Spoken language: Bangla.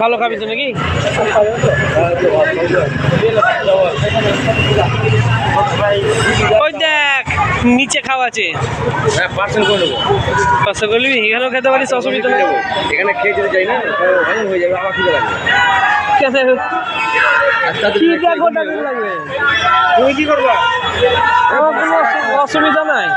ভালো খাবি তো নাকি? ওই দেখ নিচে খাওয়া আছে, পার্সেল করে নেবো। পার্সেল করবি? এখানেও খেতে পারিস, অসুবিধা নেই। এখানে খেয়ে যেতে চাই না, হজম হয়ে যাবে, আবার খিদে লাগবে। লাগবে, তুমি কি করবা? আমার কোনো অসুবিধা নাই।